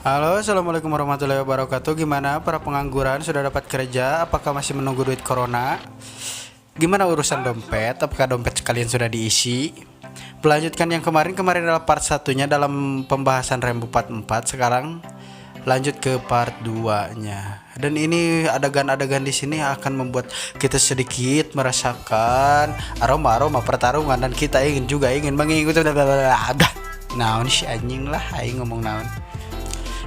Halo, assalamualaikum warahmatullahi wabarakatuh. Gimana para pengangguran, sudah dapat kerja? Apakah masih menunggu duit corona? Gimana urusan dompet? Apakah dompet kalian sudah diisi? Melanjutkan yang kemarin adalah part satunya dalam pembahasan Rembo 44. Sekarang lanjut ke part 2-nya. Dan ini adegan-adegan di sini akan membuat kita sedikit merasakan aroma-aroma pertarungan, dan kita ingin mengikuti naon si anjing lah aing ngomong naon.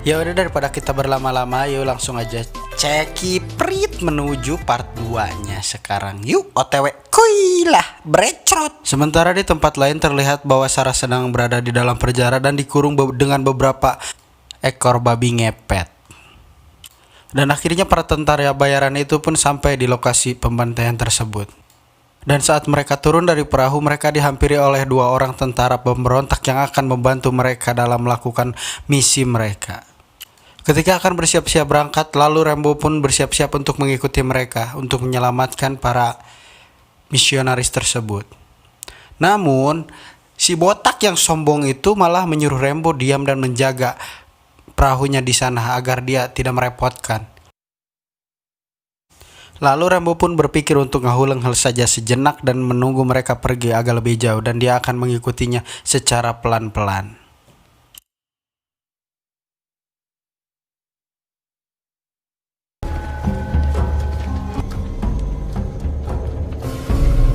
Ya udah, daripada kita berlama-lama, yuk langsung aja cekiprit menuju part 2-nya sekarang. Yuk OTW kuy lah brecrot. Sementara di tempat lain terlihat bahwa Sarah sedang berada di dalam penjara dan dikurung dengan beberapa ekor babi ngepet. Dan akhirnya para tentara bayaran itu pun sampai di lokasi pembantaian tersebut. Dan saat mereka turun dari perahu, mereka dihampiri oleh dua orang tentara pemberontak yang akan membantu mereka dalam melakukan misi mereka. Ketika akan bersiap-siap berangkat, lalu Rembo pun bersiap-siap untuk mengikuti mereka untuk menyelamatkan para misionaris tersebut. Namun, si botak yang sombong itu malah menyuruh Rembo diam dan menjaga perahunya di sana agar dia tidak merepotkan. Lalu Rembo pun berpikir untuk ngahuleng saja sejenak dan menunggu mereka pergi agak lebih jauh, dan dia akan mengikutinya secara pelan-pelan.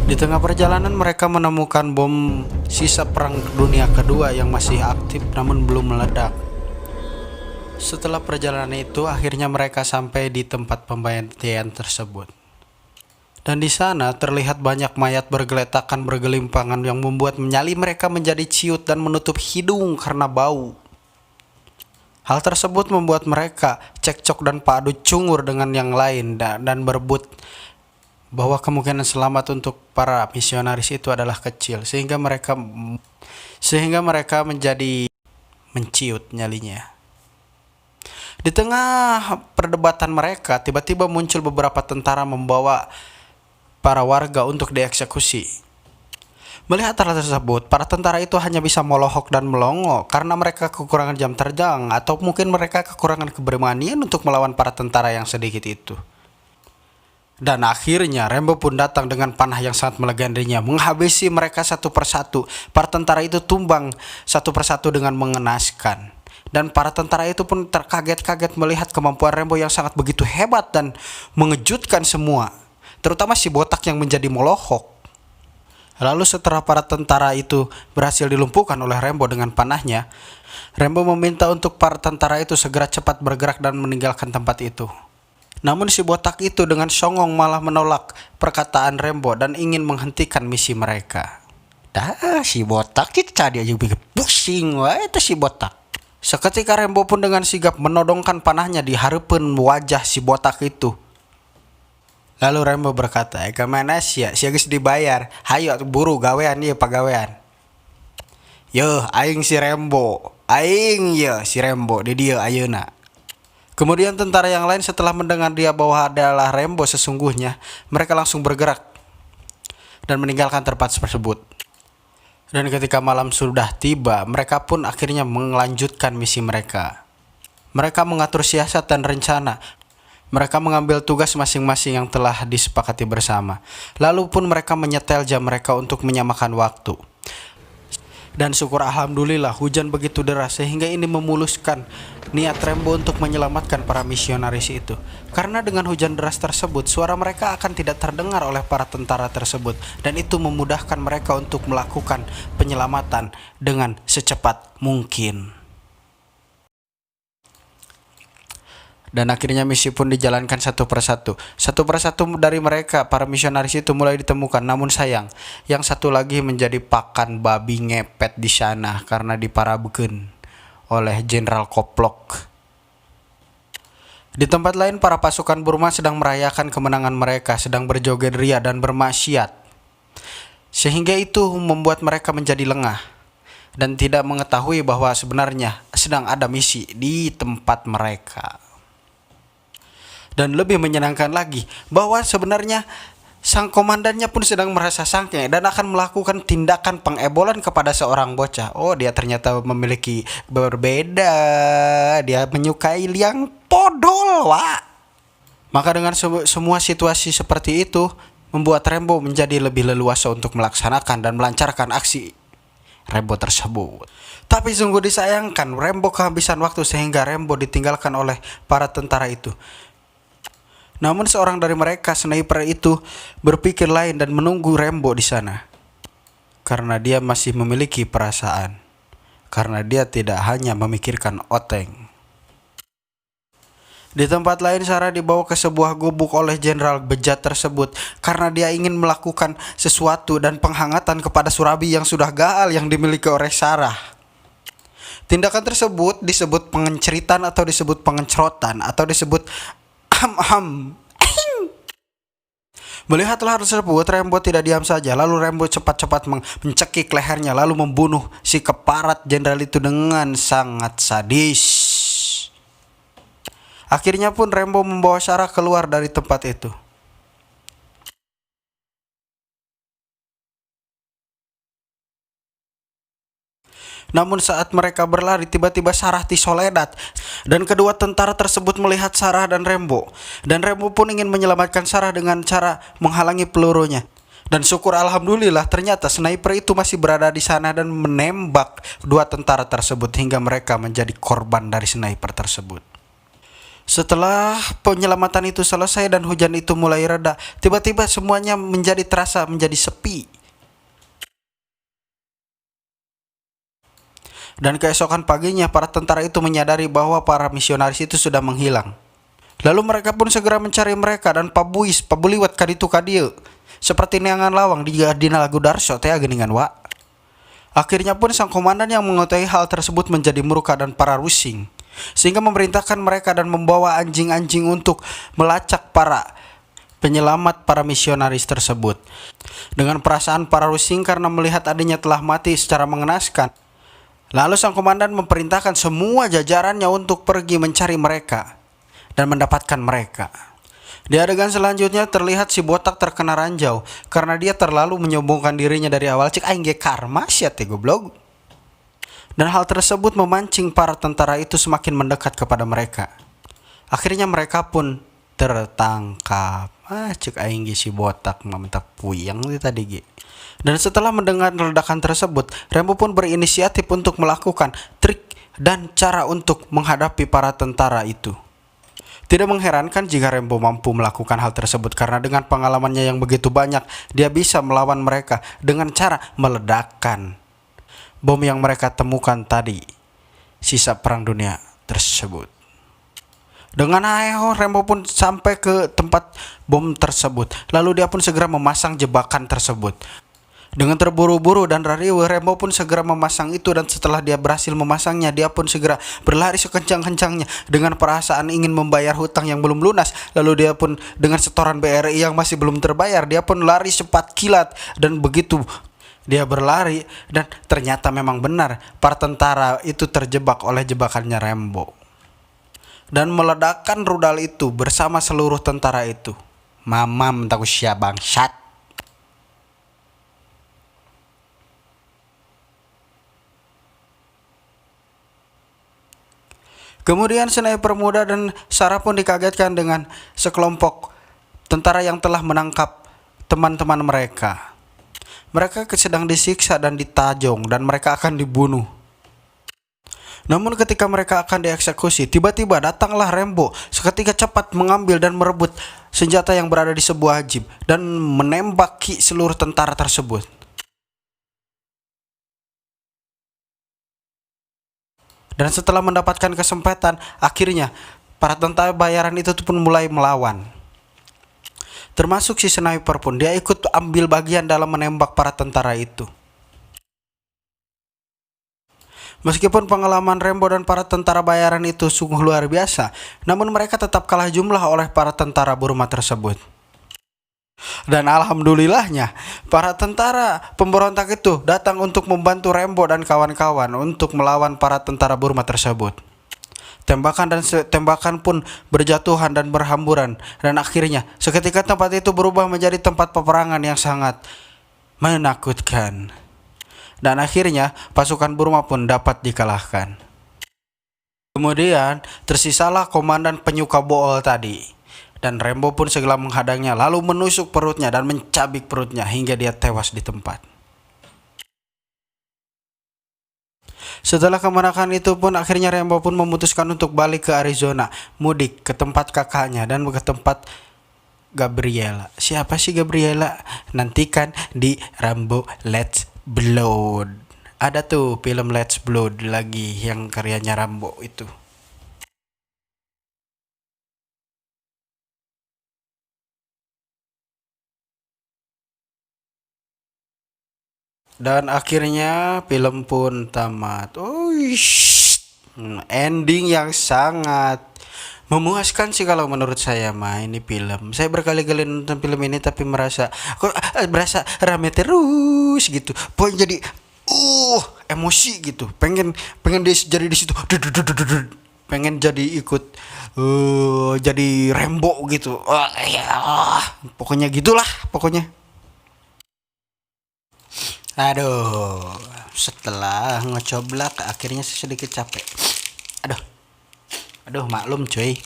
Di tengah perjalanan mereka menemukan bom sisa Perang Dunia Kedua yang masih aktif namun belum meledak. Setelah perjalanan itu, akhirnya mereka sampai di tempat pembantaian tersebut. Dan di sana terlihat banyak mayat bergeletakan bergelimpangan yang membuat nyali mereka menjadi ciut dan menutup hidung karena bau. Hal tersebut membuat mereka cekcok dan padu cungur dengan yang lain dan berebut bahwa kemungkinan selamat untuk para misionaris itu adalah kecil, sehingga mereka menjadi menciut nyalinya. Di tengah perdebatan mereka, tiba-tiba muncul beberapa tentara membawa para warga untuk dieksekusi. Melihat hal tersebut, para tentara itu hanya bisa melohok dan melongo karena mereka kekurangan jam terbang, atau mungkin mereka kekurangan keberanian untuk melawan para tentara yang sedikit itu. Dan akhirnya Rembo pun datang dengan panah yang sangat melegendarisnya, menghabisi mereka satu persatu. Para tentara itu tumbang satu persatu dengan mengenaskan. Dan para tentara itu pun terkaget-kaget melihat kemampuan Rembo yang sangat begitu hebat dan mengejutkan semua, terutama si botak yang menjadi melohok. Lalu setelah para tentara itu berhasil dilumpuhkan oleh Rembo dengan panahnya, Rembo meminta untuk para tentara itu segera cepat bergerak dan meninggalkan tempat itu. Namun si botak itu dengan songong malah menolak perkataan Rembo dan ingin menghentikan misi mereka. Dah si botak itu tadi aja bikin pusing wah itu si botak. Seketika Rembo pun dengan sigap menodongkan panahnya di hareupeun wajah si botak itu. Lalu Rembo berkata, "Kemana sih? Si geus dibayar. Hayo buru gawean ieu pagawean." "Yeuh, aing si Rembo. Aing ye si Rembo di dieu ayeuna." Kemudian tentara yang lain setelah mendengar dia bahwa adalah Rembo sesungguhnya, mereka langsung bergerak dan meninggalkan tempat tersebut. Dan ketika malam sudah tiba, mereka pun akhirnya melanjutkan misi mereka. Mereka mengatur siasat dan rencana. Mereka mengambil tugas masing-masing yang telah disepakati bersama. Lalu pun mereka menyetel jam mereka untuk menyamakan waktu. Dan syukur alhamdulillah hujan begitu deras sehingga ini memuluskan niat Rembo untuk menyelamatkan para misionaris itu. Karena dengan hujan deras tersebut, suara mereka akan tidak terdengar oleh para tentara tersebut, dan itu memudahkan mereka untuk melakukan penyelamatan dengan secepat mungkin. Dan akhirnya misi pun dijalankan satu persatu. Satu persatu dari mereka, para misionaris itu mulai ditemukan. Namun sayang, yang satu lagi menjadi pakan babi ngepet di sana karena diparabekeun oleh Jenderal Koplok. Di tempat lain, para pasukan Burma sedang merayakan kemenangan mereka, sedang berjoget ria dan bermaksiat. Sehingga itu membuat mereka menjadi lengah dan tidak mengetahui bahwa sebenarnya sedang ada misi di tempat mereka. Dan lebih menyenangkan lagi bahwa sebenarnya Sang komandannya pun sedang merasa sangkeng dan akan melakukan tindakan pengebolan kepada seorang bocah. Oh, dia ternyata memiliki berbeda. Dia menyukai liang podol, wah. Maka dengan semua situasi seperti itu membuat Rembo menjadi lebih leluasa untuk melaksanakan dan melancarkan aksi Rembo tersebut. Tapi sungguh disayangkan, Rembo kehabisan waktu sehingga Rembo ditinggalkan oleh para tentara itu. Namun seorang dari mereka, sniper itu, berpikir lain dan menunggu Rembo di sana. Karena dia masih memiliki perasaan. Karena dia tidak hanya memikirkan Oteng. Di tempat lain, Sarah dibawa ke sebuah gubuk oleh jenderal bejat tersebut karena dia ingin melakukan sesuatu dan penghangatan kepada Surabi yang sudah gaal yang dimiliki oleh Sarah. Tindakan tersebut disebut pengenceritan atau disebut pengencrotan atau disebut Melihat hal tersebut, Rembo tidak diam saja. Lalu Rembo cepat-cepat mencekik lehernya lalu membunuh si keparat jenderal itu dengan sangat sadis. Akhirnya pun Rembo membawa Sarah keluar dari tempat itu. Namun saat mereka berlari, tiba-tiba Sarah Soledad dan kedua tentara tersebut melihat Sarah dan Rembo. Dan Rembo pun ingin menyelamatkan Sarah dengan cara menghalangi pelurunya. Dan syukur alhamdulillah ternyata sniper itu masih berada di sana dan menembak dua tentara tersebut hingga mereka menjadi korban dari sniper tersebut. Setelah penyelamatan itu selesai dan hujan itu mulai reda, tiba-tiba semuanya terasa menjadi sepi. Dan keesokan paginya para tentara itu menyadari bahwa para misionaris itu sudah menghilang. Lalu mereka pun segera mencari mereka dan pabuliwat kaditu kadieu seperti neangan lawang di lagu darso teh geningan wa. Akhirnya pun sang komandan yang mengetahui hal tersebut menjadi murka dan para rusing, sehingga memerintahkan mereka dan membawa anjing-anjing untuk melacak para penyelamat para misionaris tersebut. Dengan perasaan para rusing karena melihat adiknya telah mati secara mengenaskan, lalu sang komandan memerintahkan semua jajarannya untuk pergi mencari mereka dan mendapatkan mereka. Di adegan selanjutnya terlihat si botak terkena ranjau karena dia terlalu menyombongkan dirinya dari awal. Cik aing ge karma sia teh goblok. Dan hal tersebut memancing para tentara itu semakin mendekat kepada mereka. Akhirnya mereka pun tertangkap. Cik aing ge si botak mamentak puyeng tadi ge. Dan setelah mendengar ledakan tersebut, Rembo pun berinisiatif untuk melakukan trik dan cara untuk menghadapi para tentara itu. Tidak mengherankan jika Rembo mampu melakukan hal tersebut karena dengan pengalamannya yang begitu banyak, dia bisa melawan mereka dengan cara meledakkan bom yang mereka temukan tadi, sisa perang dunia tersebut. Dengan ayo Rembo pun sampai ke tempat bom tersebut. Lalu dia pun segera memasang jebakan tersebut. Dengan terburu-buru dan rariweh, Rembo pun segera memasang itu dan setelah dia berhasil memasangnya, dia pun segera berlari sekencang-kencangnya dengan perasaan ingin membayar hutang yang belum lunas. Lalu dia pun dengan setoran BRI yang masih belum terbayar, dia pun lari cepat kilat dan begitu dia berlari dan ternyata memang benar para tentara itu terjebak oleh jebakannya Rembo dan meledakkan rudal itu bersama seluruh tentara itu. Mamam tahu siapa bangsat. Kemudian sniper muda dan Sarah pun dikagetkan dengan sekelompok tentara yang telah menangkap teman-teman mereka. Mereka sedang disiksa dan ditajong dan mereka akan dibunuh. Namun ketika mereka akan dieksekusi, tiba-tiba datanglah Rembo seketika cepat mengambil dan merebut senjata yang berada di sebuah jeep dan menembaki seluruh tentara tersebut. Dan setelah mendapatkan kesempatan, akhirnya para tentara bayaran itu pun mulai melawan. Termasuk si sniper pun, dia ikut ambil bagian dalam menembak para tentara itu. Meskipun pengalaman Rembo dan para tentara bayaran itu sungguh luar biasa, namun mereka tetap kalah jumlah oleh para tentara Burma tersebut. Dan alhamdulillahnya, para tentara pemberontak itu datang untuk membantu Rembo dan kawan-kawan untuk melawan para tentara Burma tersebut. Tembakan pun berjatuhan dan berhamburan, dan akhirnya seketika tempat itu berubah menjadi tempat peperangan yang sangat menakutkan. Dan akhirnya pasukan Burma pun dapat dikalahkan. Kemudian tersisalah komandan penyuka bool tadi. Dan Rembo pun segera menghadangnya, lalu menusuk perutnya dan mencabik perutnya hingga dia tewas di tempat. Setelah kemenangan itu pun akhirnya Rembo pun memutuskan untuk balik ke Arizona, mudik ke tempat kakaknya dan ke tempat Gabriela. Siapa sih Gabriela? Nantikan di Rambo Let's Blood. Ada tuh film Let's Blood lagi yang karyanya Rambo itu. Dan akhirnya film pun tamat. Ending yang sangat memuaskan sih kalau menurut saya mah ini film. Saya berkali-kali nonton film ini tapi berasa rame terus gitu. Poin jadi emosi gitu. Pengen dia jadi di situ. Pengen jadi ikut jadi Rembo gitu. Pokoknya gitulah pokoknya. Aduh, setelah ngecoblak akhirnya saya sedikit capek. Aduh, maklum cuy.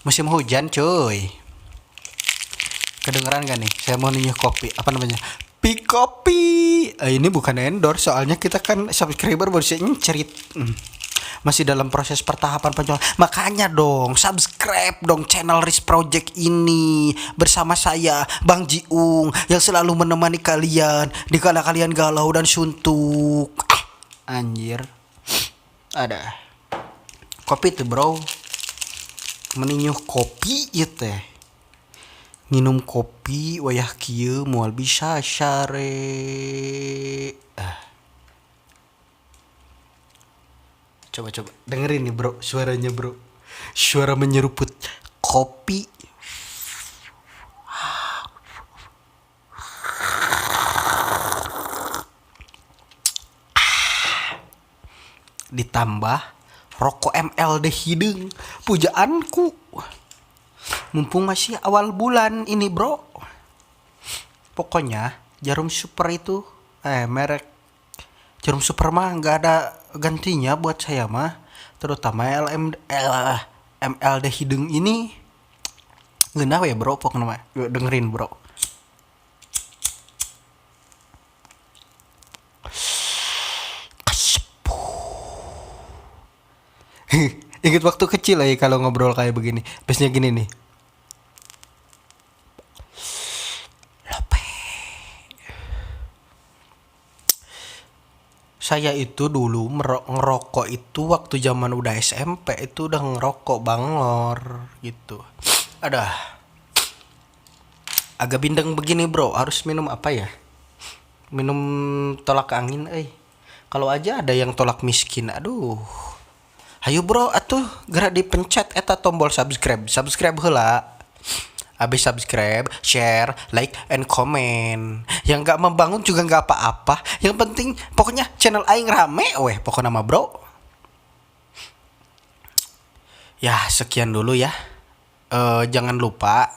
Musim hujan cuy. Kedengeran gak nih? Saya mau niuh kopi. Apa namanya? Pikopi. Ini bukan endorse, soalnya kita kan subscriber baru saya ncerit. Masih dalam proses pertahapan penjualan. Makanya dong, subscribe dong channel Riz Project ini bersama saya Bang Jiung yang selalu menemani kalian di kala kalian galau dan suntuk. Anjir. Ada kopi tuh, bro. Meninyuh kopi ya teh. Minum kopi wayah kieu moal bisa syare. Coba dengerin nih bro, suaranya bro. Suara menyeruput kopi. Ditambah rokok MLD hidung. Pujaanku. Mumpung masih awal bulan ini bro. Pokoknya jarum super itu merek jarum super mah nggak ada gantinya buat saya mah, terutama MLD hidung ini genah ya bro. Pokoknya mah dengerin bro. Ingat waktu kecil ya kalau ngobrol kayak begini. Biasanya gini nih. Saya itu dulu ngerokok itu waktu zaman udah SMP itu udah ngerokok bangor gitu. Agak bindeng begini bro, harus minum apa ya? Minum tolak angin Kalau aja ada yang tolak miskin, aduh. Hayu bro, atuh gerak dipencet eta tombol subscribe heula. Habis subscribe, share, like, and comment. Yang gak membangun juga gak apa-apa. Yang penting pokoknya channel aing rame pokoknya mah bro. Ya sekian dulu ya. Jangan lupa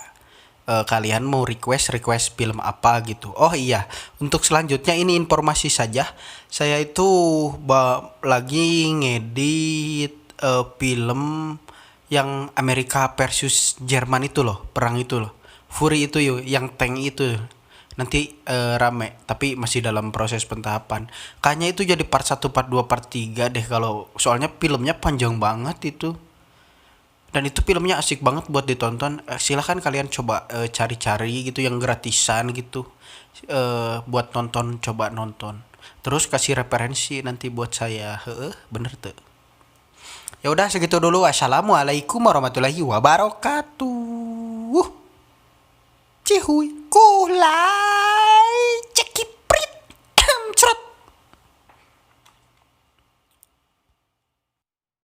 kalian mau request film apa gitu. Oh iya, untuk selanjutnya ini informasi saja. Saya itu lagi ngedit film yang Amerika versus Jerman itu loh, perang itu loh. Fury itu yuk, yang tank itu. Nanti rame, tapi masih dalam proses pentahapan. Kayaknya itu jadi part 1, part 2, part 3 deh kalau soalnya filmnya panjang banget itu. Dan itu filmnya asik banget buat ditonton. Silahkan kalian coba cari-cari gitu yang gratisan gitu. Buat nonton, coba nonton. Terus kasih referensi nanti buat saya. Bener tuh. Ya udah segitu dulu. Assalamualaikum warahmatullahi wabarakatuh. Cihuy, kulah.